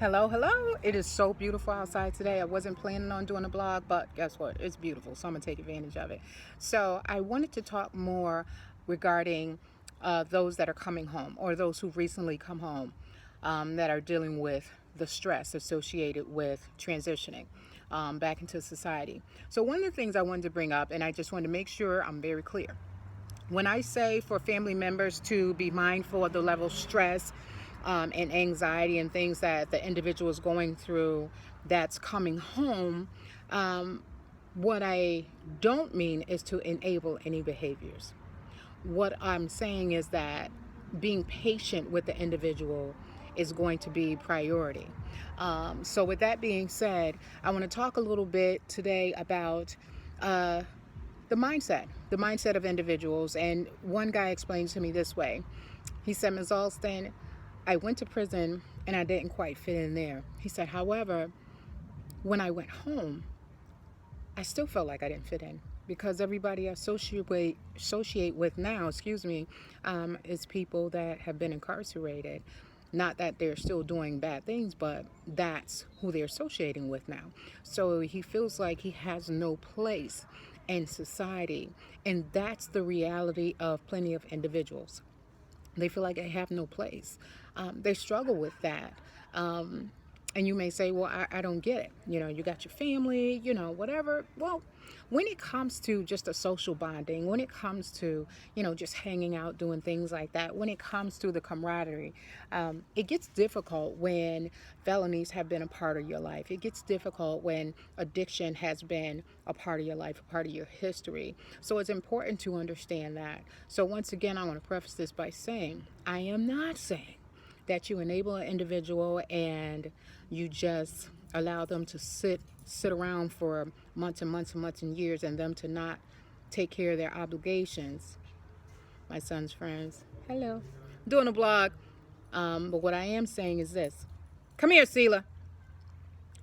Hello, hello. It is so beautiful outside today. I wasn't planning on doing a blog, but guess what? It's beautiful, so I'm going to take advantage of it. So, I wanted to talk more regarding those that are coming home or those who recently come home that are dealing with the stress associated with transitioning back into society. So, one of the things I wanted to bring up, and I just wanted to make sure I'm very clear. When I say for family members to be mindful of the level of stress and anxiety and things that the individual is going through that's coming home, what I don't mean is to enable any behaviors. What I'm saying is that being patient with the individual is going to be priority. So with that being said, I want to talk a little bit today about uh, the mindset of individuals. And one guy explained to me this way. He said, Ms. Alston, I went to prison and I didn't quite fit in there. He said, however, when I went home, I still felt like I didn't fit in because everybody I associate with now, is people that have been incarcerated. Not that they're still doing bad things, but that's who they're associating with now. So he feels like he has no place in society. And that's the reality of plenty of individuals. They feel like they have no place. They struggle with that. And you may say, well, I don't get it. You got your family, whatever. Well, when it comes to just a social bonding, when it comes to, just hanging out, doing things like that, when it comes to the camaraderie, it gets difficult when felonies have been a part of your life. It gets difficult when addiction has been a part of your life, a part of your history. So it's important to understand that. So once again, I want to preface this by saying, I am not saying that you enable an individual and you just allow them to sit around for months and months and months and years and them to not take care of their obligations. My son's friends, hello, doing a blog. But what I am saying is this. Come here, Sela.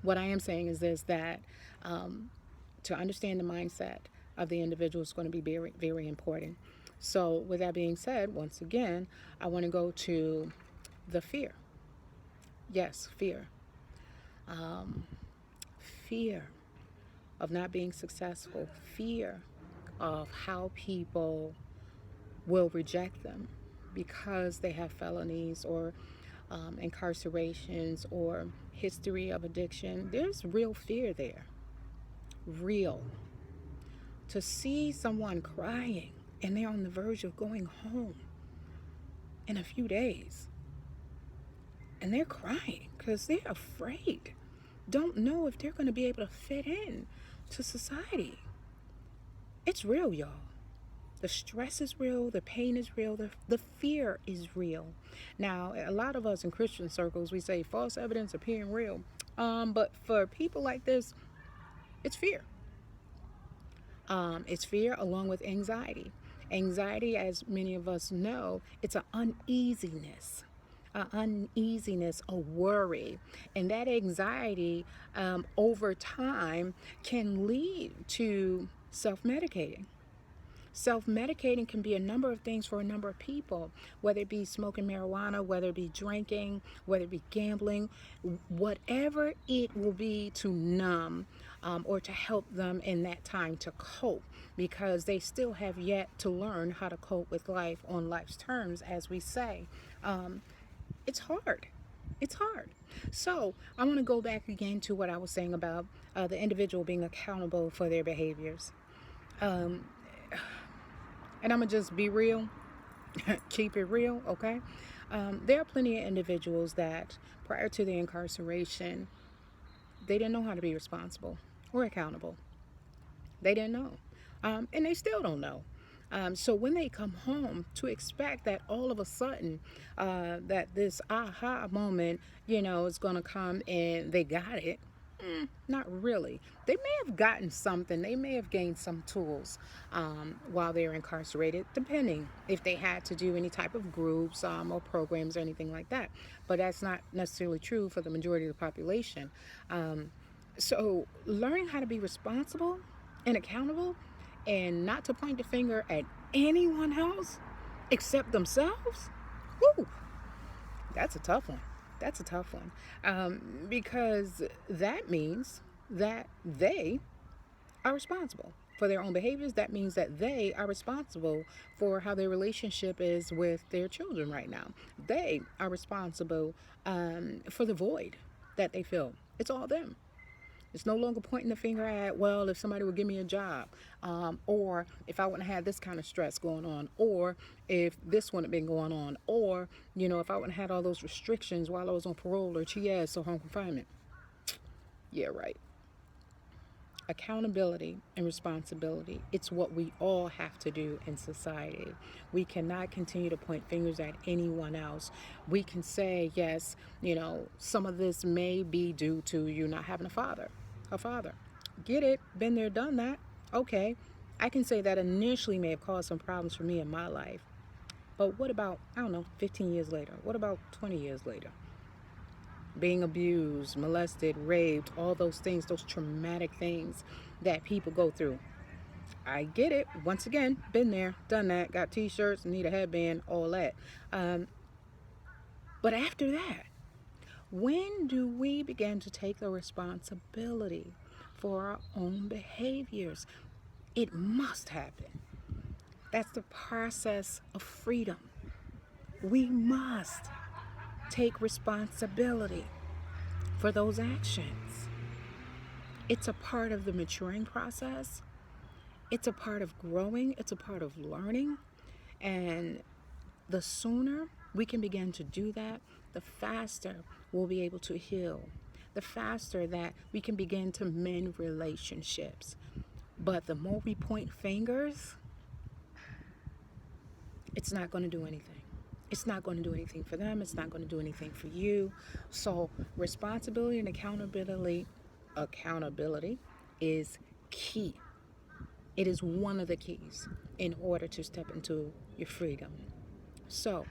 What I am saying is this, that to understand the mindset of the individual is going to be very, very important. So with that being said, once again, I want to go to the fear. Yes, fear. Fear of not being successful. Fear of how people will reject them because they have felonies or incarcerations or history of addiction. There's real fear there. Real. To see someone crying and they're on the verge of going home in a few days. And they're crying because they're afraid, don't know if they're going to be able to fit in to society. It's real, y'all. The stress is real, the pain is real, the fear is real. Now, a lot of us in Christian circles, we say false evidence appearing real. But for people like this, it's fear. It's fear along with anxiety. Anxiety, as many of us know, it's an uneasiness. A worry. And that anxiety over time can lead to self-medicating. Self-medicating can be a number of things for a number of people, whether it be smoking marijuana, whether it be drinking, whether it be gambling, whatever it will be to numb or to help them in that time to cope, because they still have yet to learn how to cope with life on life's terms, as we say. It's hard. It's hard. So I want to go back again to what I was saying about the individual being accountable for their behaviors. And I'm going to just be real, keep it real, okay? There are plenty of individuals that prior to their incarceration, they didn't know how to be responsible or accountable. They didn't know. And they still don't know. So when they come home, to expect that all of a sudden that this aha moment, is going to come and they got it. Not really. They may have gotten something. They may have gained some tools while they're incarcerated, depending if they had to do any type of groups or programs or anything like that. But that's not necessarily true for the majority of the population. So learning how to be responsible and accountable and not to point the finger at anyone else except themselves, whoo, that's a tough one. That's a tough one, because that means that they are responsible for their own behaviors. That means that they are responsible for how their relationship is with their children right now. They are responsible for the void that they feel. It's all them. It's no longer pointing the finger at, well, if somebody would give me a job, or if I wouldn't have had this kind of stress going on, or if this wouldn't have been going on, or, if I wouldn't have had all those restrictions while I was on parole or TS or home confinement. Yeah, right. Accountability and responsibility, it's what we all have to do in society. We cannot continue to point fingers at anyone else. We can say, yes, some of this may be due to you not having a father. Get it, been there, done that. Okay, I can say that initially may have caused some problems for me in my life, but what about, I don't know, 15 years later? What about 20 years later? Being abused, molested, raped, all those things, those traumatic things that people go through. I get it. Once again, been there, done that, got t-shirts, need a headband, all that. Um, but after that, when do we begin to take the responsibility for our own behaviors? It must happen. That's the process of freedom. We must take responsibility for those actions. It's a part of the maturing process. It's a part of growing. It's a part of learning. And the sooner we can begin to do that, the faster we'll be able to heal. The faster that we can begin to mend relationships. But the more we point fingers, it's not going to do anything. It's not going to do anything for them. It's not going to do anything for you. So responsibility and accountability is key. It is one of the keys in order to step into your freedom. So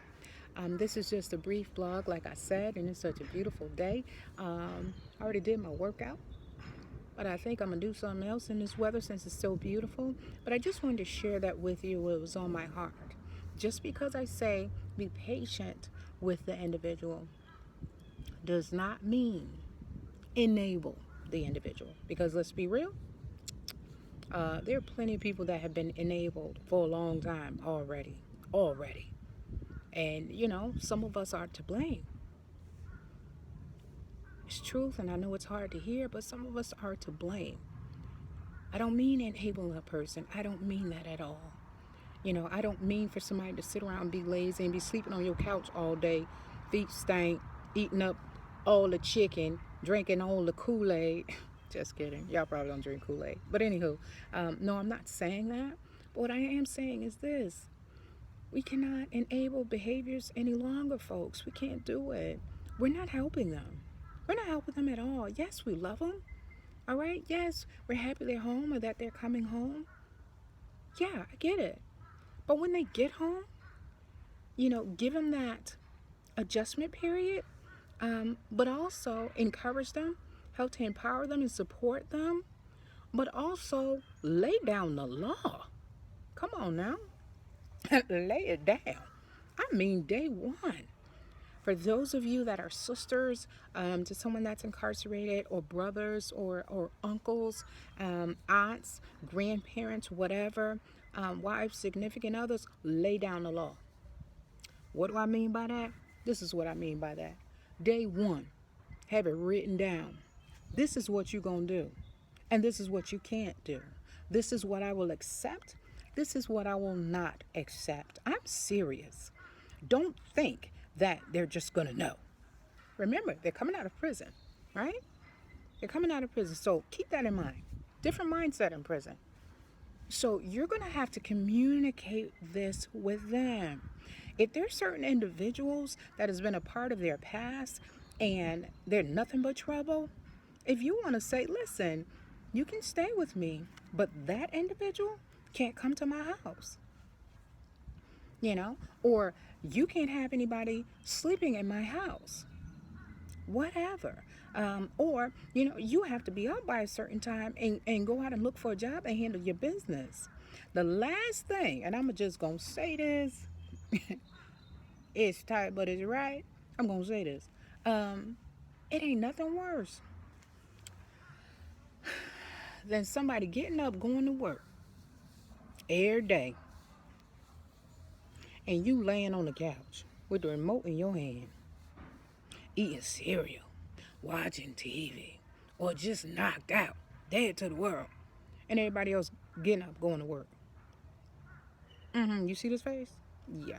this is just a brief blog, like I said, and it's such a beautiful day. I already did my workout, but I think I'm going to do something else in this weather since it's so beautiful. But I just wanted to share that with you. It was on my heart. Just because I say be patient with the individual does not mean enable the individual. Because let's be real, there are plenty of people that have been enabled for a long time already. And, some of us are to blame. It's truth, and I know it's hard to hear, but some of us are to blame. I don't mean enabling a person. I don't mean that at all. I don't mean for somebody to sit around and be lazy and be sleeping on your couch all day, feet stank, eating up all the chicken, drinking all the Kool-Aid. Just kidding. Y'all probably don't drink Kool-Aid. But anywho, no, I'm not saying that. But what I am saying is this. We cannot enable behaviors any longer, folks. We can't do it. We're not helping them. We're not helping them at all. Yes, we love them. All right? Yes, we're happy they're home or that they're coming home. Yeah, I get it. But when they get home, give them that adjustment period, but also encourage them, help to empower them and support them, but also lay down the law. Come on now. Lay it down. I mean, day one. For those of you that are sisters to someone that's incarcerated, or brothers or uncles, aunts, grandparents, whatever, wives, significant others, lay down the law. What do I mean by that? This is what I mean by that. Day one, have it written down. This is what you're going to do. And this is what you can't do. This is what I will accept. This is what I will not accept. I'm serious. Don't think that they're just going to know. Remember, they're coming out of prison, right? They're coming out of prison. So keep that in mind. Different mindset in prison. So you're going to have to communicate this with them. If there's certain individuals that has been a part of their past and they're nothing but trouble, if you want to say, listen, you can stay with me, but that individual can't come to my house. Or you can't have anybody sleeping in my house. Whatever. Or, you have to be up by a certain time and go out and look for a job and handle your business. The last thing, and I'm just going to say this, it's tight, but it's right. I'm going to say this. Um, it ain't nothing worse than somebody getting up, going to work every day, and you laying on the couch with the remote in your hand, eating cereal, watching TV, or just knocked out, dead to the world, and everybody else getting up, going to work. You see this face? Yeah.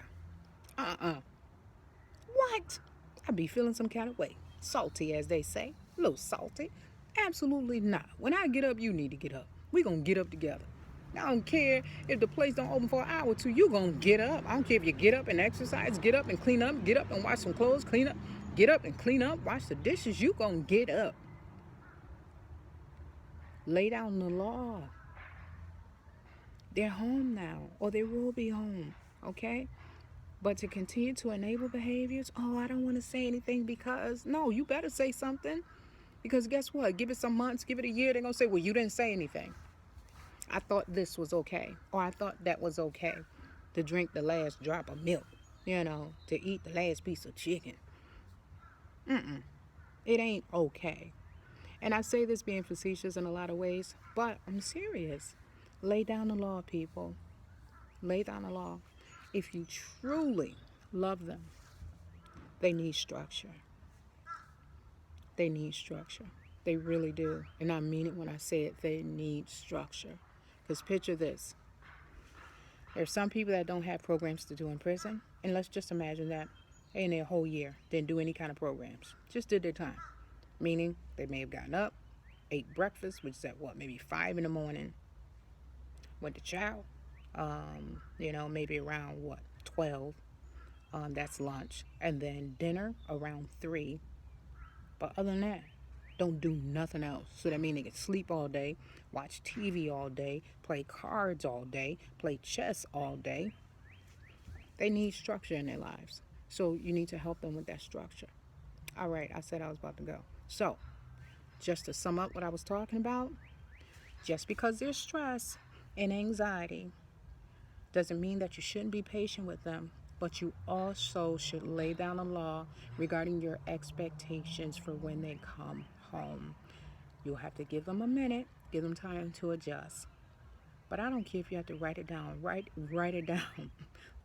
What? I be feeling some kind of way. Salty, as they say. A little salty. Absolutely not. When I get up, you need to get up. We gonna get up together. I don't care if the place don't open for an hour or two. You gonna get up. I don't care if you get up and exercise, get up and clean up, get up and wash some clothes, clean up, get up and clean up, wash the dishes. You gonna get up. Lay down the law. They're home now, or they will be home. Okay? But to continue to enable behaviors, oh, I don't want to say anything because, no, you better say something. Because guess what? Give it some months, give it a year, they're going to say, well, you didn't say anything. I thought this was okay. Or I thought that was okay. To drink the last drop of milk, to eat the last piece of chicken. It ain't okay. And I say this being facetious in a lot of ways, but I'm serious. Lay down the law, people. Lay down the law. If you truly love them, they need structure. They need structure. They really do. And I mean it when I say it. They need structure. Because picture this. There's some people that don't have programs to do in prison. And let's just imagine that in their whole year didn't do any kind of programs. Just did their time. Meaning they may have gotten up, ate breakfast, which is at what, maybe 5 in the morning. Went to chow. Maybe around what, 12. That's lunch. And then dinner around 3. But other than that, don't do nothing else. So that means they can sleep all day, watch TV all day, play cards all day, play chess all day. They need structure in their lives. So you need to help them with that structure. All right, I said I was about to go. So, just to sum up what I was talking about, just because there's stress and anxiety doesn't mean that you shouldn't be patient with them, but you also should lay down a law regarding your expectations for when they come home. You'll have to give them a minute, give them time to adjust. But I don't care if you have to write it down. Write it down.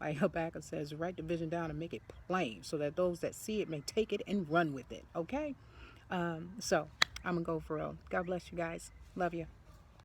Like Habakkuk says, write the vision down and make it plain so that those that see it may take it and run with it. Okay? So I'm going to go for real. God bless you guys. Love you.